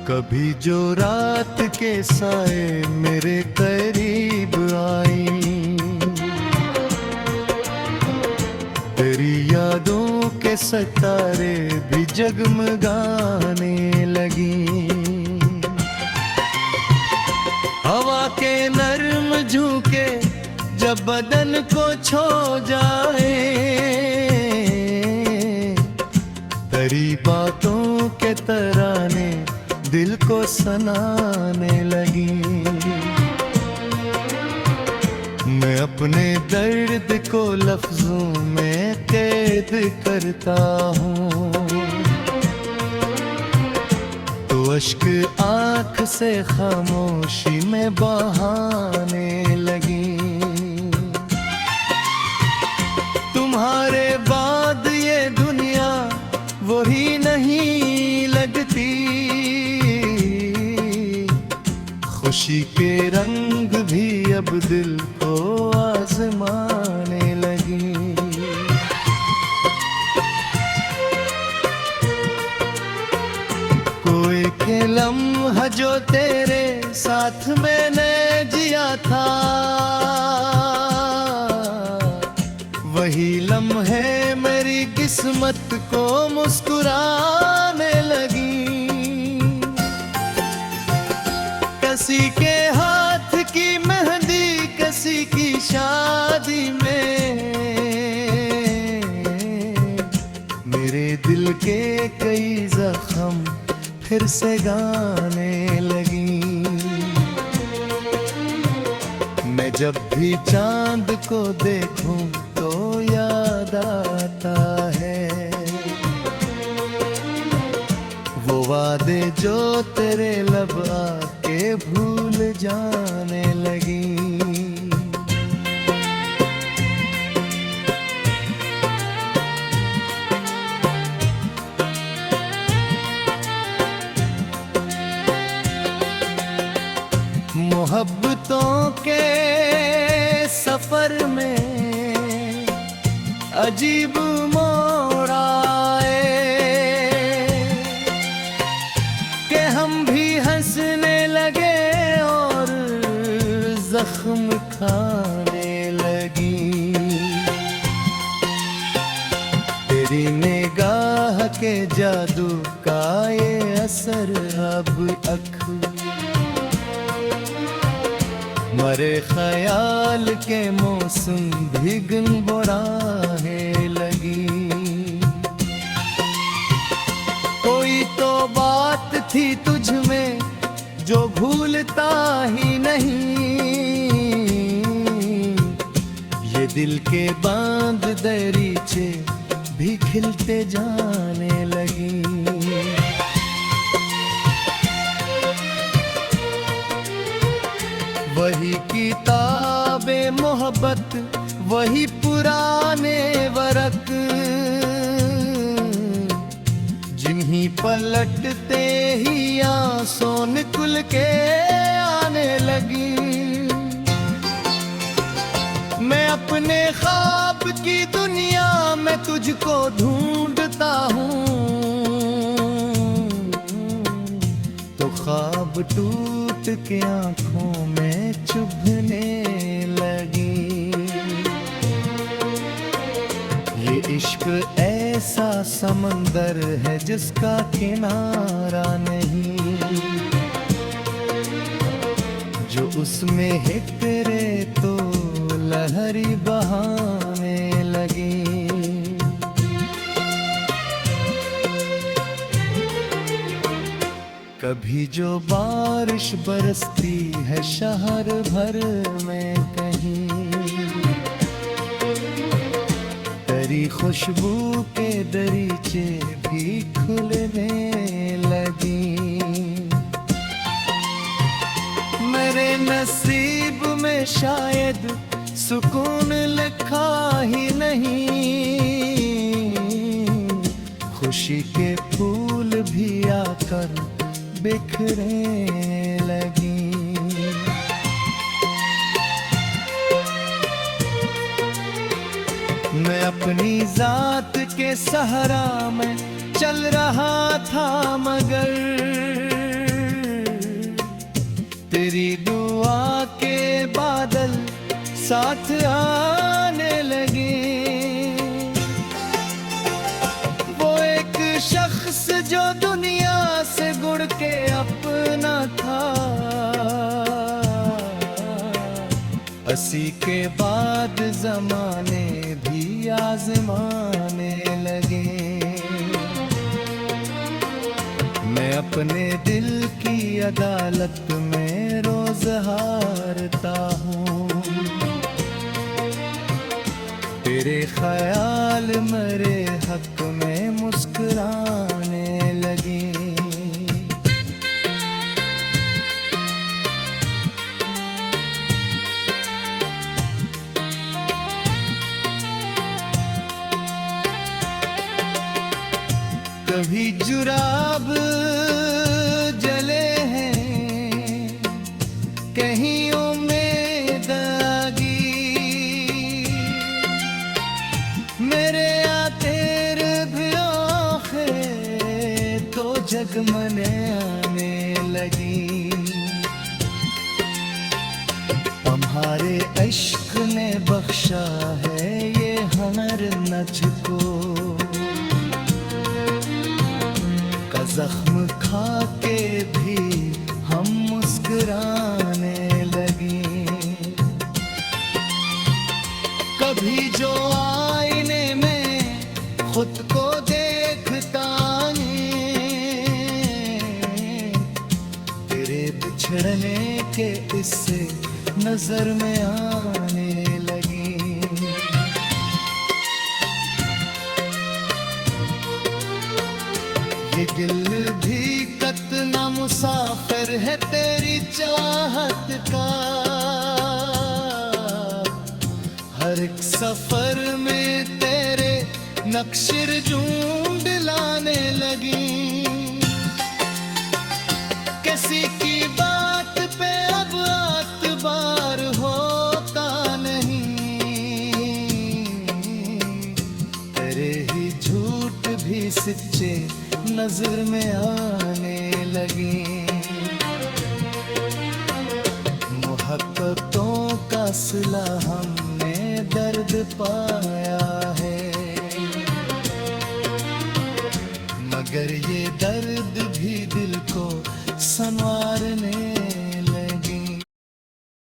कभी जो रात के साए मेरे करीब आई, तेरी यादों के सितारे भी जगमगाने लगी। हवा के नर्म झोंके जब बदन को छू जाए, तेरी बातों के तराने दिल को सुनाने लगी। मैं अपने दर्द को लफ्जों में कैद करता हूँ, तो अश्क आँख से खामोशी में बहाने लगी। तुम्हारे बाद ये दुनिया वही नहीं लगती, खुशी के रंग भी अब दिल को आजमाने लगी। कोई के लम्हा जो तेरे साथ मैंने जिया था, वही लम्हे मेरी किस्मत को मुस्कुराने लगी। किसी के हाथ की मेहंदी किसी की शादी में, मेरे दिल के कई जख्म फिर से गाने लगी। मैं जब भी चांद को देखूं तो याद आता है वो वादे जो तेरे लब आके भूल जाने लगी। मोहब्बतों के सफर में अजीब मोड़ आए कि हम भी हंसने लगे और जख्म खाने लगी। तेरी निगाह के जादू का ये असर अब मरे ख्याल के मौसम भी गुनगुनाने लगी। कोई तो बात थी तुझ में जो भूलता ही नहीं, ये दिल के बांध दरीचे भी खिलते जाने लगी। वही किताबे मोहब्बत वही पुराने वरक, जिन्हीं पलटते ही आंसू निकल के आने लगी। मैं अपने ख्वाब की दुनिया में तुझको ढूंढता हूँ, तो ख्वाब टूट के आंखों में चुभने लगी। ये इश्क ऐसा समंदर है जिसका किनारा नहीं, जो उसमें हिकरे तो लहरी बहाने लगी। कभी जो बारिश बरसती है शहर भर में कहीं, तेरी खुशबू के दरीचे भी खुलने लगी। मेरे नसीब में शायद सुकून लिखा ही नहीं, खुशी के फूल भी आकर बिखरने लगी। मैं अपनी जात के सहरा में चल रहा था मगर तेरी दुआ के बादल साथ आने लगे। वो एक शख्स जो दुनिया से गुड़ के अपना था, हंसी के बाद जमाने भी आजमाने लगे। मैं अपने दिल की अदालत में रोज हारता हूँ, तेरे ख्याल मेरे हक में मुस्कुराने लगे। कभी जुराब जले हैं, कहीं उम्मीद आगी, मेरे आतेर भी आखे तो जगमने आने लगी। हमारे इश्क ने बख्शा है ये हनर नझको, जख्म खा के भी हम मुस्कुराने लगे। कभी जो आईने में खुद को देखता है, तेरे बिछड़ने के इससे नजर में आने लगे। ये दिल भी कतना मुसाफिर है तेरी चाहत का, हर एक सफर में तेरे नक्शर ढूंढ लाने लगी। किसी की बात पे अब आतबार होता नहीं, तेरे ही झूठ भी सच्चे नजर में आने लगी। मोहब्बतों का सिला हमने दर्द पाया